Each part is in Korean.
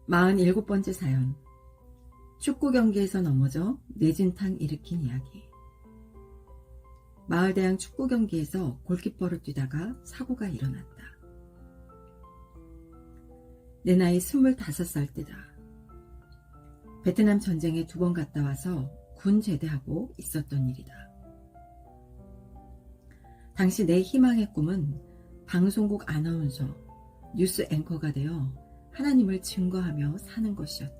47번째 사연. 축구 경기에서 넘어져 뇌진탕 일으킨 이야기. 마을대항 축구 경기에서 골키퍼를 뛰다가 사고가 일어났다. 내 나이 25살 때다. 베트남 전쟁에 2번 갔다 와서 군 제대하고 있었던 일이다. 당시 내 희망의 꿈은 방송국 아나운서, 뉴스 앵커가 되어 하나님을 증거하며 사는 것이었다.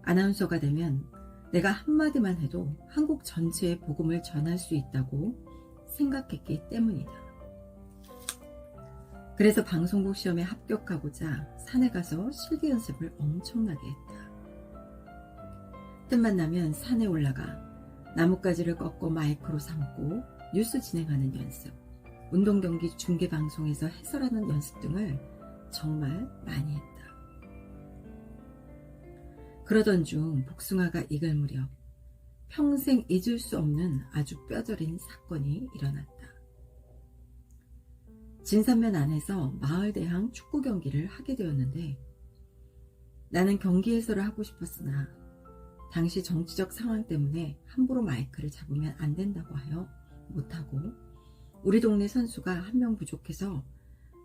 아나운서가 되면 내가 한마디만 해도 한국 전체에 복음을 전할 수 있다고 생각했기 때문이다. 그래서 방송국 시험에 합격하고자 산에 가서 실기 연습을 엄청나게 했다. 틈만 나면 산에 올라가 나뭇가지를 꺾고 마이크로 삼고 뉴스 진행하는 연습, 운동경기 중계방송에서 해설하는 연습 등을 정말 많이 했다. 그러던 중 복숭아가 익을 무렵 평생 잊을 수 없는 아주 뼈저린 사건이 일어났다. 진산면 안에서 마을대항 축구 경기를 하게 되었는데 나는 경기 해설을 하고 싶었으나 당시 정치적 상황 때문에 함부로 마이크를 잡으면 안 된다고 하여 못하고 우리 동네 선수가 한 명 부족해서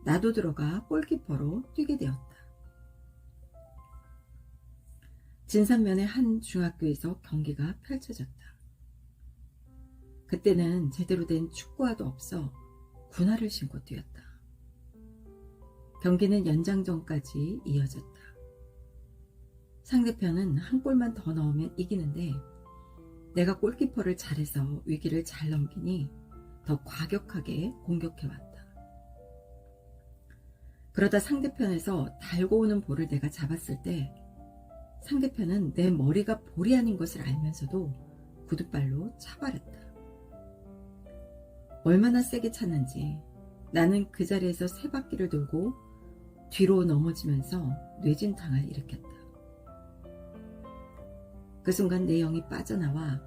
나도 들어가 골키퍼로 뛰게 되었다. 진산면의 한 중학교에서 경기가 펼쳐졌다. 그때는 제대로 된 축구화도 없어 군화를 신고 뛰었다. 경기는 연장전까지 이어졌다. 상대편은 한 골만 더 넣으면 이기는데 내가 골키퍼를 잘해서 위기를 잘 넘기니 더 과격하게 공격해왔다. 그러다 상대편에서 달고 오는 볼을 내가 잡았을 때 상대편은 내 머리가 볼이 아닌 것을 알면서도 구두발로 차버렸다. 얼마나 세게 찼는지 나는 그 자리에서 3바퀴를 돌고 뒤로 넘어지면서 뇌진탕을 일으켰다. 그 순간 내 영이 빠져나와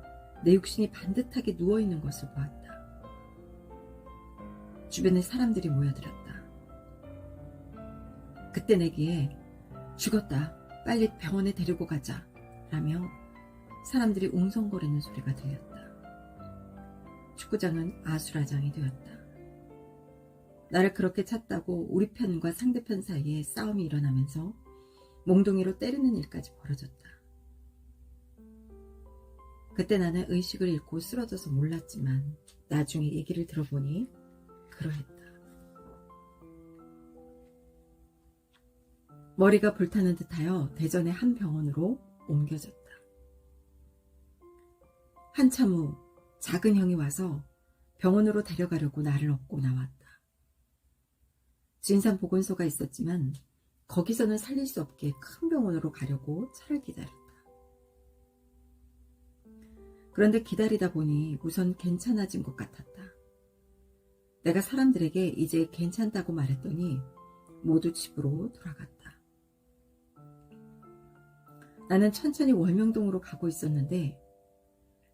내 육신이 반듯하게 누워있는 것을 보았다. 주변에 사람들이 모여들었다. 그때 내기에 죽었다, 빨리 병원에 데리고 가자 라며 사람들이 웅성거리는 소리가 들렸다. 축구장은 아수라장이 되었다. 나를 그렇게 찼다고 우리 편과 상대편 사이에 싸움이 일어나면서 몽둥이로 때리는 일까지 벌어졌다. 그때 나는 의식을 잃고 쓰러져서 몰랐지만 나중에 얘기를 들어보니 그러했다. 머리가 불타는 듯하여 대전의 한 병원으로 옮겨졌다. 한참 후 작은 형이 와서 병원으로 데려가려고 나를 업고 나왔다. 진산보건소가 있었지만 거기서는 살릴 수 없게 큰 병원으로 가려고 차를 기다렸다. 그런데 기다리다 보니 우선 괜찮아진 것 같았다. 내가 사람들에게 이제 괜찮다고 말했더니 모두 집으로 돌아갔다. 나는 천천히 월명동으로 가고 있었는데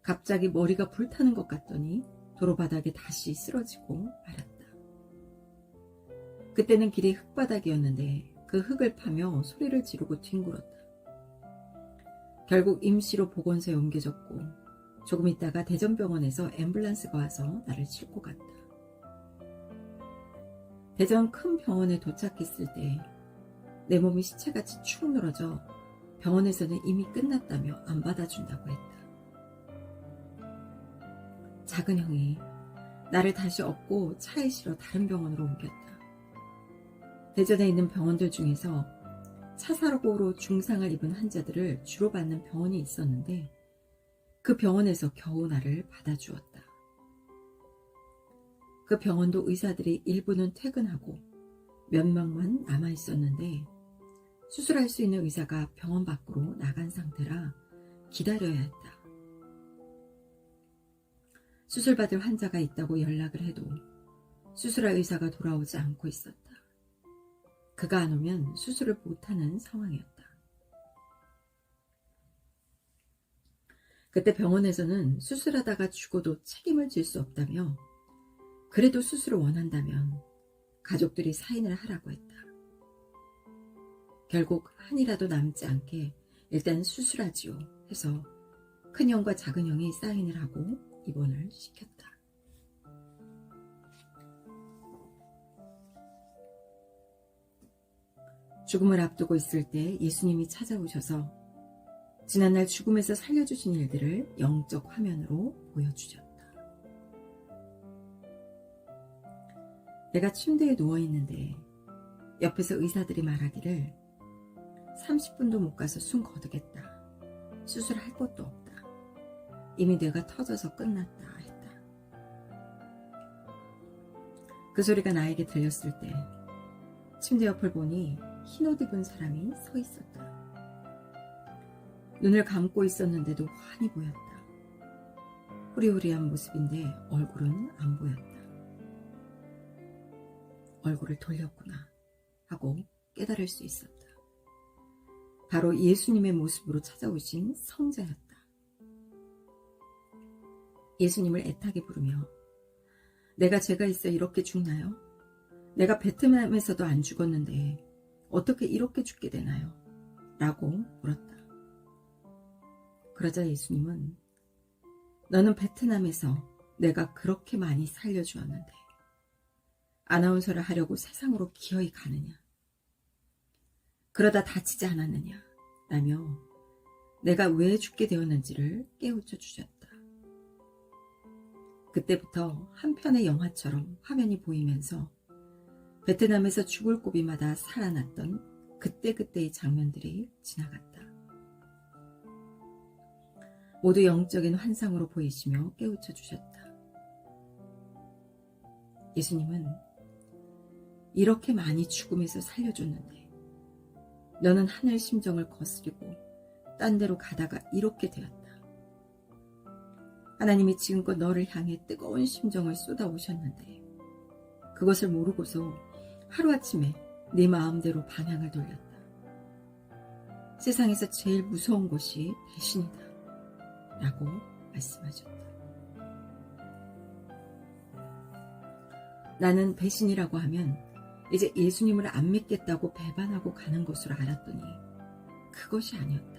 갑자기 머리가 불타는 것 같더니 도로바닥에 다시 쓰러지고 말았다. 그때는 길이 흙바닥이었는데 그 흙을 파며 소리를 지르고 뒹굴었다. 결국 임시로 보건소에 옮겨졌고 조금 있다가 대전병원에서 앰뷸런스가 와서 나를 싣고 갔다. 대전 큰 병원에 도착했을 때 내 몸이 시체같이 축 늘어져 병원에서는 이미 끝났다며 안 받아준다고 했다. 작은 형이 나를 다시 업고 차에 실어 다른 병원으로 옮겼다. 대전에 있는 병원들 중에서 차사고로 중상을 입은 환자들을 주로 받는 병원이 있었는데 그 병원에서 겨우 나를 받아주었다. 그 병원도 의사들이 일부는 퇴근하고 몇 명만 남아있었는데 수술할 수 있는 의사가 병원 밖으로 나간 상태라 기다려야 했다. 수술받을 환자가 있다고 연락을 해도 수술할 의사가 돌아오지 않고 있었다. 그가 안 오면 수술을 못하는 상황이었다. 그때 병원에서는 수술하다가 죽어도 책임을 질 수 없다며 그래도 수술을 원한다면 가족들이 사인을 하라고 했다. 결국 한이라도 남지 않게 일단 수술하지요 해서 큰형과 작은형이 사인을 하고 입원을 시켰다. 죽음을 앞두고 있을 때 예수님이 찾아오셔서 지난날 죽음에서 살려주신 일들을 영적 화면으로 보여주셨다. 내가 침대에 누워있는데 옆에서 의사들이 말하기를 30분도 못 가서 숨 거두겠다. 수술할 것도 없다. 이미 뇌가 터져서 끝났다 했다. 그 소리가 나에게 들렸을 때 침대 옆을 보니 흰옷 입은 사람이 서 있었다. 눈을 감고 있었는데도 환히 보였다. 후리후리한 모습인데 얼굴은 안 보였다. 얼굴을 돌렸구나 하고 깨달을 수 있었다. 바로 예수님의 모습으로 찾아오신 성자였다. 예수님을 애타게 부르며 내가 죄가 있어 이렇게 죽나요? 내가 베트남에서도 안 죽었는데 어떻게 이렇게 죽게 되나요? 라고 물었다. 그러자 예수님은 너는 베트남에서 내가 그렇게 많이 살려주었는데 아나운서를 하려고 세상으로 기어이 가느냐? 그러다 다치지 않았느냐? 라며 내가 왜 죽게 되었는지를 깨우쳐 주셨다. 그때부터 한 편의 영화처럼 화면이 보이면서 베트남에서 죽을 고비마다 살아났던 그때그때의 장면들이 지나갔다. 모두 영적인 환상으로 보이시며 깨우쳐 주셨다. 예수님은 이렇게 많이 죽음에서 살려줬는데 너는 하늘 심정을 거스리고 딴 데로 가다가 이렇게 되었다. 하나님이 지금껏 너를 향해 뜨거운 심정을 쏟아오셨는데 그것을 모르고서 하루아침에 네 마음대로 방향을 돌렸다. 세상에서 제일 무서운 것이 배신이다 라고 말씀하셨다. 나는 배신이라고 하면 이제 예수님을 안 믿겠다고 배반하고 가는 것으로 알았더니 그것이 아니었다.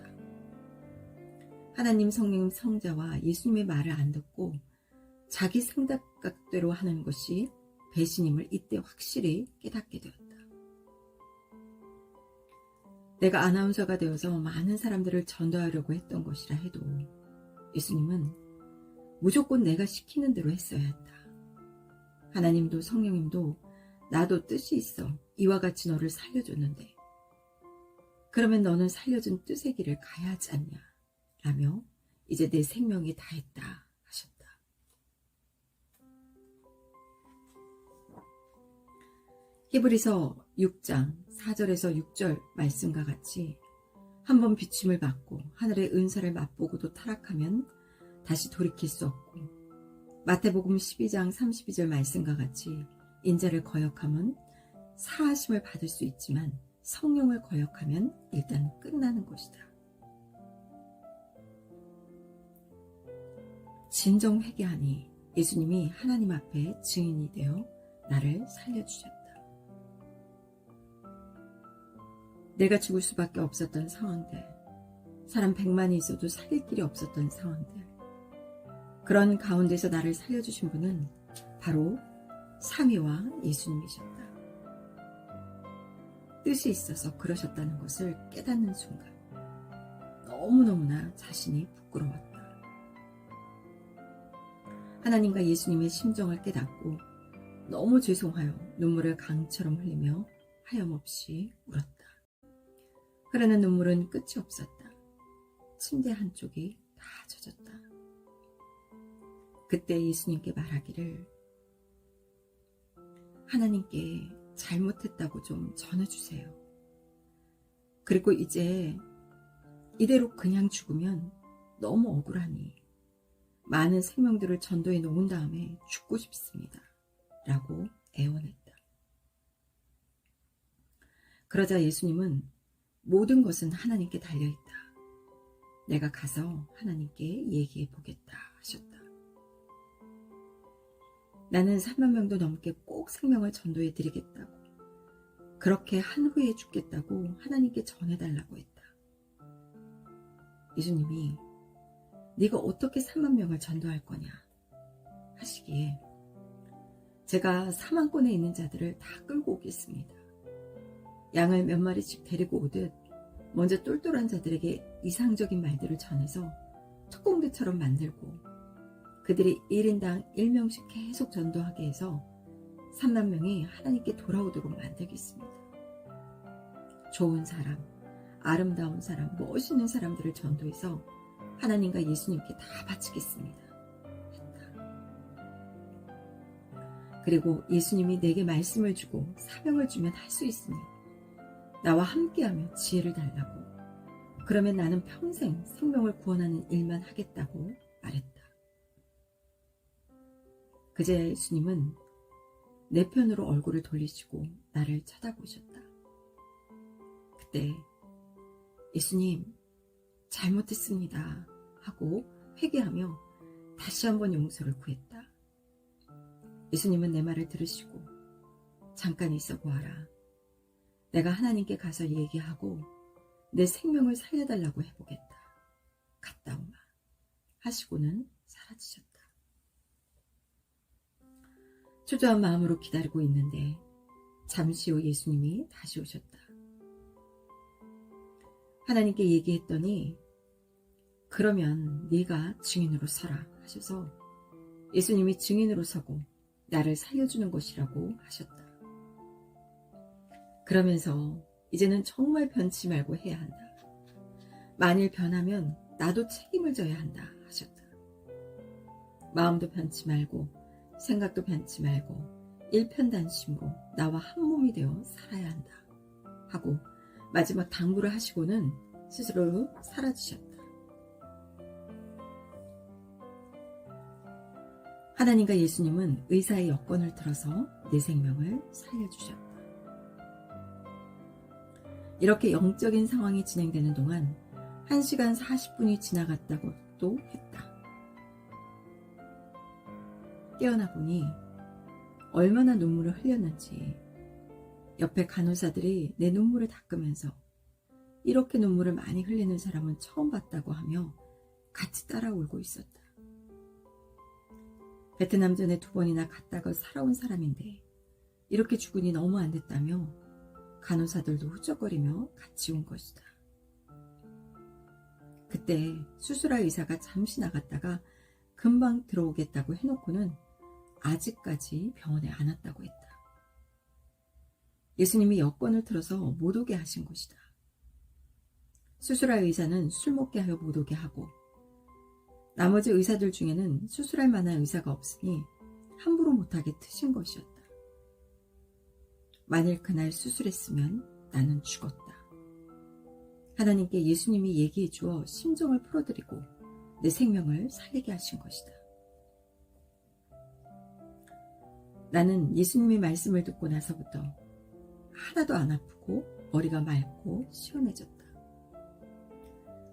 하나님 성령 성자와 예수님의 말을 안 듣고 자기 생각대로 하는 것이 배신임을 이때 확실히 깨닫게 되었다. 내가 아나운서가 되어서 많은 사람들을 전도하려고 했던 것이라 해도 예수님은 무조건 내가 시키는 대로 했어야 했다. 하나님도 성령님도 나도 뜻이 있어 이와 같이 너를 살려줬는데 그러면 너는 살려준 뜻의 길을 가야 하지 않냐 라며 이제 내 생명이 다했다 하셨다. 히브리서 6장 4절에서 6절 말씀과 같이 한번 비침을 받고 하늘의 은사를 맛보고도 타락하면 다시 돌이킬 수 없고 마태복음 12장 32절 말씀과 같이 인자를 거역하면 사하심을 받을 수 있지만 성령을 거역하면 일단 끝나는 것이다. 진정 회개하니 예수님이 하나님 앞에 증인이 되어 나를 살려주셨다. 내가 죽을 수밖에 없었던 상황들, 사람 100만이 있어도 살릴 길이 없었던 상황들, 그런 가운데서 나를 살려주신 분은 바로 삼위와 예수님이셨다. 뜻이 있어서 그러셨다는 것을 깨닫는 순간 너무너무나 자신이 부끄러웠다. 하나님과 예수님의 심정을 깨닫고 너무 죄송하여 눈물을 강처럼 흘리며 하염없이 울었다. 흐르는 눈물은 끝이 없었다. 침대 한쪽이 다 젖었다. 그때 예수님께 말하기를 하나님께 잘못했다고 좀 전해주세요. 그리고 이제 이대로 그냥 죽으면 너무 억울하니 많은 생명들을 전도해 놓은 다음에 죽고 싶습니다. 라고 애원했다. 그러자 예수님은 모든 것은 하나님께 달려있다. 내가 가서 하나님께 얘기해 보겠다 하셨다. 나는 3만 명도 넘게 꼭 생명을 전도해 드리겠다고 그렇게 한 후에 죽겠다고 하나님께 전해달라고 했다. 예수님이 네가 어떻게 3만 명을 전도할 거냐 하시기에 제가 사망권에 있는 자들을 다 끌고 오겠습니다. 양을 몇 마리씩 데리고 오듯 먼저 똘똘한 자들에게 이상적인 말들을 전해서 특공대처럼 만들고 그들이 1인당 1명씩 계속 전도하게 해서 3만 명이 하나님께 돌아오도록 만들겠습니다. 좋은 사람, 아름다운 사람, 멋있는 사람들을 전도해서 하나님과 예수님께 다 바치겠습니다. 그리고 예수님이 내게 말씀을 주고 사명을 주면 할 수 있으니 나와 함께하며 지혜를 달라고. 그러면 나는 평생 생명을 구원하는 일만 하겠다고 말했다. 그제야 예수님은 내 편으로 얼굴을 돌리시고 나를 쳐다보셨다. 그때 예수님 잘못했습니다 하고 회개하며 다시 한번 용서를 구했다. 예수님은 내 말을 들으시고 잠깐 있어 보아라. 내가 하나님께 가서 얘기하고 내 생명을 살려달라고 해보겠다. 갔다 오마 하시고는 사라지셨다. 초조한 마음으로 기다리고 있는데 잠시 후 예수님이 다시 오셨다. 하나님께 얘기했더니 그러면 네가 증인으로 서라 하셔서 예수님이 증인으로 서고 나를 살려주는 것이라고 하셨다. 그러면서 이제는 정말 변치 말고 해야 한다. 만일 변하면 나도 책임을 져야 한다 하셨다. 마음도 변치 말고 생각도 변치 말고 일편단심으로 나와 한 몸이 되어 살아야 한다 하고 마지막 당부를 하시고는 스스로 사라지셨다. 하나님과 예수님은 의사의 여건을 들어서 내 생명을 살려주셨다. 이렇게 영적인 상황이 진행되는 동안 1시간 40분이 지나갔다고 또 했다. 깨어나 보니 얼마나 눈물을 흘렸는지 옆에 간호사들이 내 눈물을 닦으면서 이렇게 눈물을 많이 흘리는 사람은 처음 봤다고 하며 같이 따라 울고 있었다. 베트남전에 2번이나 갔다가 살아온 사람인데 이렇게 죽으니 너무 안 됐다며 간호사들도 훌쩍거리며 같이 온 것이다. 그때 수술할 의사가 잠시 나갔다가 금방 들어오겠다고 해놓고는 아직까지 병원에 안 왔다고 했다. 예수님이 여건을 틀어서 못 오게 하신 것이다. 수술할 의사는 술 먹게 하여 못 오게 하고 나머지 의사들 중에는 수술할 만한 의사가 없으니 함부로 못하게 트신 것이었다. 만일 그날 수술했으면 나는 죽었다. 하나님께 예수님이 얘기해 주어 심정을 풀어드리고 내 생명을 살리게 하신 것이다. 나는 예수님의 말씀을 듣고 나서부터 하나도 안 아프고 머리가 맑고 시원해졌다.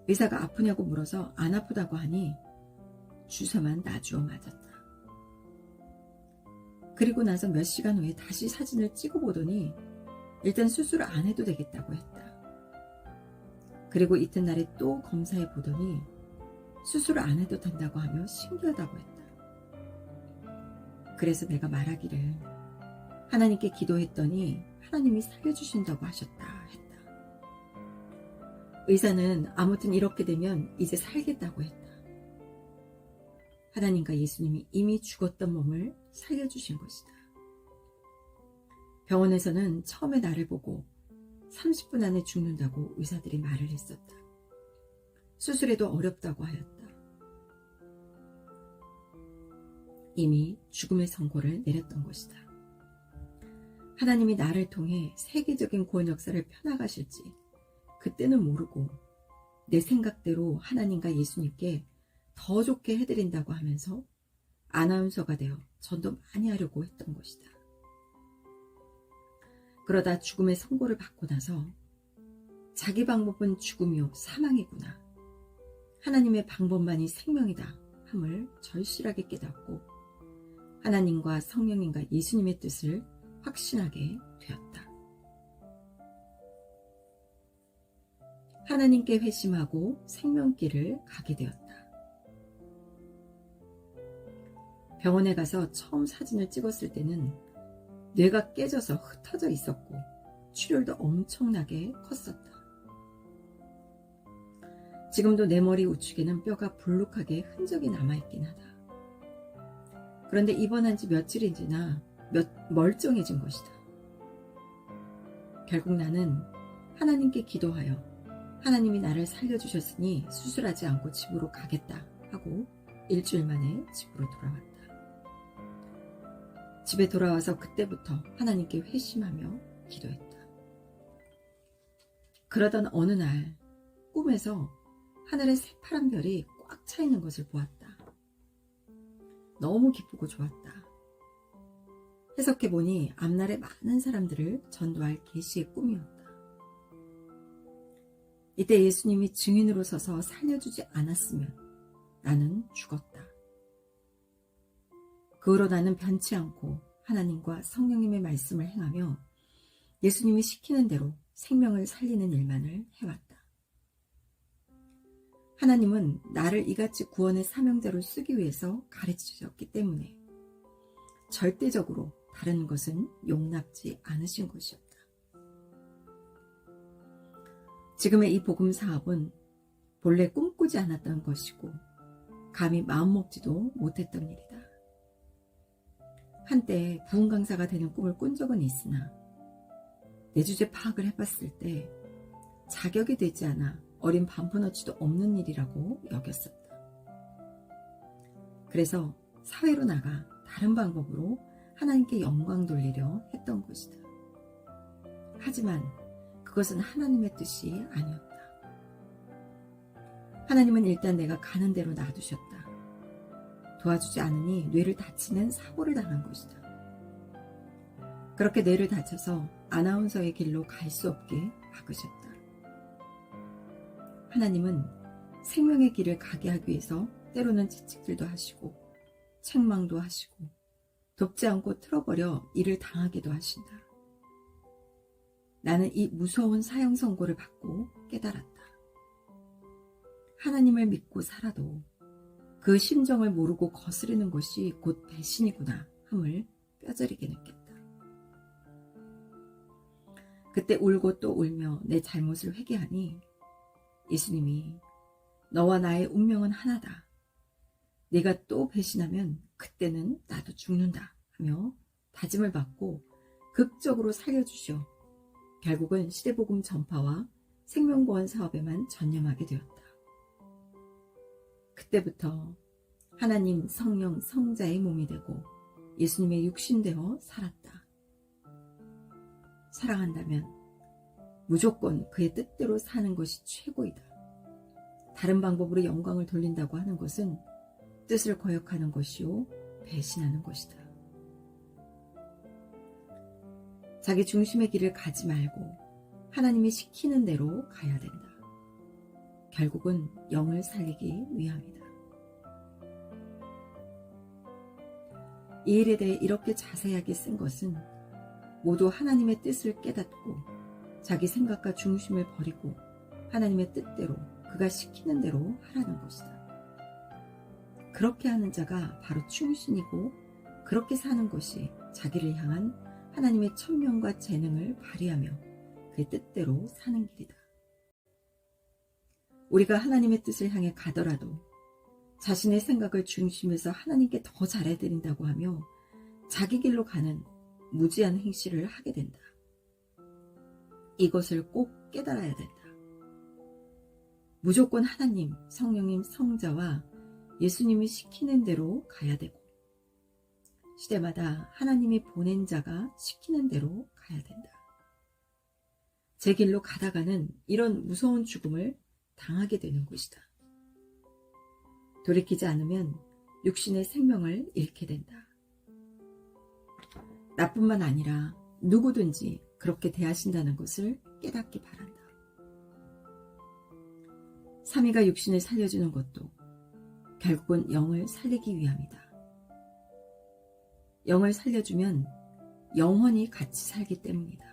의사가 아프냐고 물어서 안 아프다고 하니 주사만 놔주어 맞았다. 그리고 나서 몇 시간 후에 다시 사진을 찍어보더니 일단 수술을 안 해도 되겠다고 했다. 그리고 이튿날에 또 검사해 보더니 수술을 안 해도 된다고 하며 신기하다고 했다. 그래서 내가 말하기를 하나님께 기도했더니 하나님이 살려주신다고 하셨다 했다. 의사는 아무튼 이렇게 되면 이제 살겠다고 했다. 하나님과 예수님이 이미 죽었던 몸을 살려주신 것이다. 병원에서는 처음에 나를 보고 30분 안에 죽는다고 의사들이 말을 했었다. 수술에도 어렵다고 하였다. 이미 죽음의 선고를 내렸던 것이다. 하나님이 나를 통해 세계적인 구원 역사를 펴나가실지 그때는 모르고 내 생각대로 하나님과 예수님께 더 좋게 해드린다고 하면서 아나운서가 되어 전도 많이 하려고 했던 것이다. 그러다 죽음의 선고를 받고 나서 자기 방법은 죽음이요 사망이구나. 하나님의 방법만이 생명이다 함을 절실하게 깨닫고 하나님과 성령님과 예수님의 뜻을 확신하게 되었다. 하나님께 회심하고 생명길을 가게 되었다. 병원에 가서 처음 사진을 찍었을 때는 뇌가 깨져서 흩어져 있었고 출혈도 엄청나게 컸었다. 지금도 내 머리 우측에는 뼈가 불룩하게 흔적이 남아있긴 하다. 그런데 입원한 지 며칠이 지나 멀쩡해진 것이다. 결국 나는 하나님께 기도하여 하나님이 나를 살려주셨으니 수술하지 않고 집으로 가겠다 하고 일주일 만에 집으로 돌아왔다. 집에 돌아와서 그때부터 하나님께 회심하며 기도했다. 그러던 어느 날 꿈에서 하늘에 새파란 별이 꽉 차 있는 것을 보았다. 너무 기쁘고 좋았다. 해석해보니 앞날에 많은 사람들을 전도할 계시의 꿈이었다. 이때 예수님이 증인으로 서서 살려주지 않았으면 나는 죽었다. 그 후로 나는 변치 않고 하나님과 성령님의 말씀을 행하며 예수님이 시키는 대로 생명을 살리는 일만을 해왔다. 하나님은 나를 이같이 구원의 사명자로 쓰기 위해서 가르치셨기 때문에 절대적으로 다른 것은 용납지 않으신 것이었다. 지금의 이 복음 사업은 본래 꿈꾸지 않았던 것이고 감히 마음먹지도 못했던 일이다. 한때 부흥 강사가 되는 꿈을 꾼 적은 있으나 내 주제 파악을 해봤을 때 자격이 되지 않아 어린 반푼어치도 없는 일이라고 여겼었다. 그래서 사회로 나가 다른 방법으로 하나님께 영광 돌리려 했던 것이다. 하지만 그것은 하나님의 뜻이 아니었다. 하나님은 일단 내가 가는 대로 놔두셨다. 도와주지 않으니 뇌를 다치는 사고를 당한 것이다. 그렇게 뇌를 다쳐서 아나운서의 길로 갈 수 없게 막으셨다. 하나님은 생명의 길을 가게 하기 위해서 때로는 채찍질도 하시고 책망도 하시고 돕지 않고 틀어버려 일을 당하기도 하신다. 나는 이 무서운 사형 선고를 받고 깨달았다. 하나님을 믿고 살아도 그 심정을 모르고 거스르는 것이 곧 배신이구나 함을 뼈저리게 느꼈다. 그때 울고 또 울며 내 잘못을 회개하니 예수님이 너와 나의 운명은 하나다. 네가 또 배신하면 그때는 나도 죽는다 하며 다짐을 받고 극적으로 살려주시어 결국은 시대복음 전파와 생명구원 사업에만 전념하게 되었다. 그때부터 하나님 성령 성자의 몸이 되고 예수님의 육신되어 살았다. 사랑한다면 무조건 그의 뜻대로 사는 것이 최고이다. 다른 방법으로 영광을 돌린다고 하는 것은 뜻을 거역하는 것이요 배신하는 것이다. 자기 중심의 길을 가지 말고 하나님이 시키는 대로 가야 된다. 결국은 영을 살리기 위함이다. 이 일에 대해 이렇게 자세하게 쓴 것은 모두 하나님의 뜻을 깨닫고 자기 생각과 중심을 버리고 하나님의 뜻대로 그가 시키는 대로 하라는 것이다. 그렇게 하는 자가 바로 충신이고 그렇게 사는 것이 자기를 향한 하나님의 천명과 재능을 발휘하며 그의 뜻대로 사는 길이다. 우리가 하나님의 뜻을 향해 가더라도 자신의 생각을 중심에서 하나님께 더 잘해드린다고 하며 자기 길로 가는 무지한 행실을 하게 된다. 이것을 꼭 깨달아야 된다. 무조건 하나님, 성령님, 성자와 예수님이 시키는 대로 가야 되고 시대마다 하나님이 보낸 자가 시키는 대로 가야 된다. 제 길로 가다가는 이런 무서운 죽음을 당하게 되는 것이다. 돌이키지 않으면 육신의 생명을 잃게 된다. 나뿐만 아니라 누구든지 그렇게 대하신다는 것을 깨닫기 바란다. 삼위가 육신을 살려주는 것도 결국은 영을 살리기 위함이다. 영을 살려주면 영원히 같이 살기 때문이다.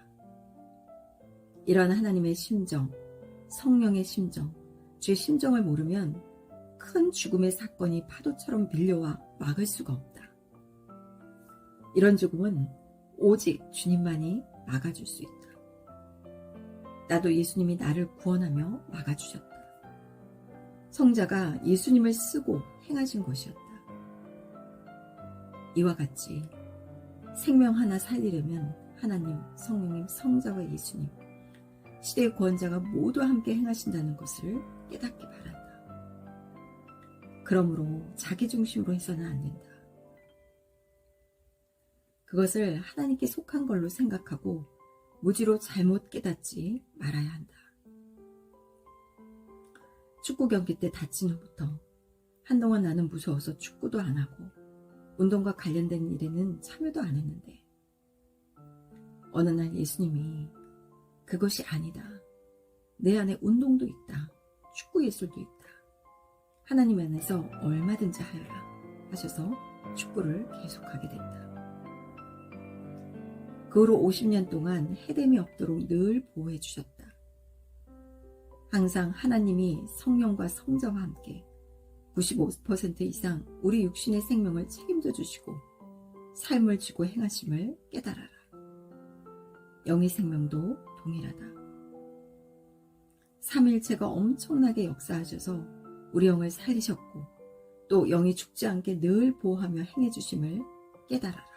이러한 하나님의 심정, 성령의 심정, 주의 심정을 모르면 큰 죽음의 사건이 파도처럼 밀려와 막을 수가 없다. 이런 죽음은 오직 주님만이 막아줄 수 있다. 나도 예수님이 나를 구원하며 막아주셨다. 성자가 예수님을 쓰고 행하신 것이었다. 이와 같이 생명 하나 살리려면 하나님, 성령님, 성자와 예수님, 시대의 구원자가 모두 함께 행하신다는 것을 깨닫기 바란다. 그러므로 자기 중심으로 해서는 안 된다. 그것을 하나님께 속한 걸로 생각하고 무지로 잘못 깨닫지 말아야 한다. 축구 경기 때 다친 후부터 한동안 나는 무서워서 축구도 안 하고 운동과 관련된 일에는 참여도 안 했는데 어느 날 예수님이 그것이 아니다. 내 안에 운동도 있다. 축구 예술도 있다. 하나님 안에서 얼마든지 하여라 하셔서 축구를 계속하게 됐다. 그 후로 50년 동안 해됨이 없도록 늘 보호해 주셨다. 항상 하나님이 성령과 성자와 함께 95% 이상 우리 육신의 생명을 책임져 주시고 삶을 주고 행하심을 깨달아라. 영의 생명도 동일하다. 삼위일체가 엄청나게 역사하셔서 우리 영을 살리셨고 또 영이 죽지 않게 늘 보호하며 행해 주심을 깨달아라.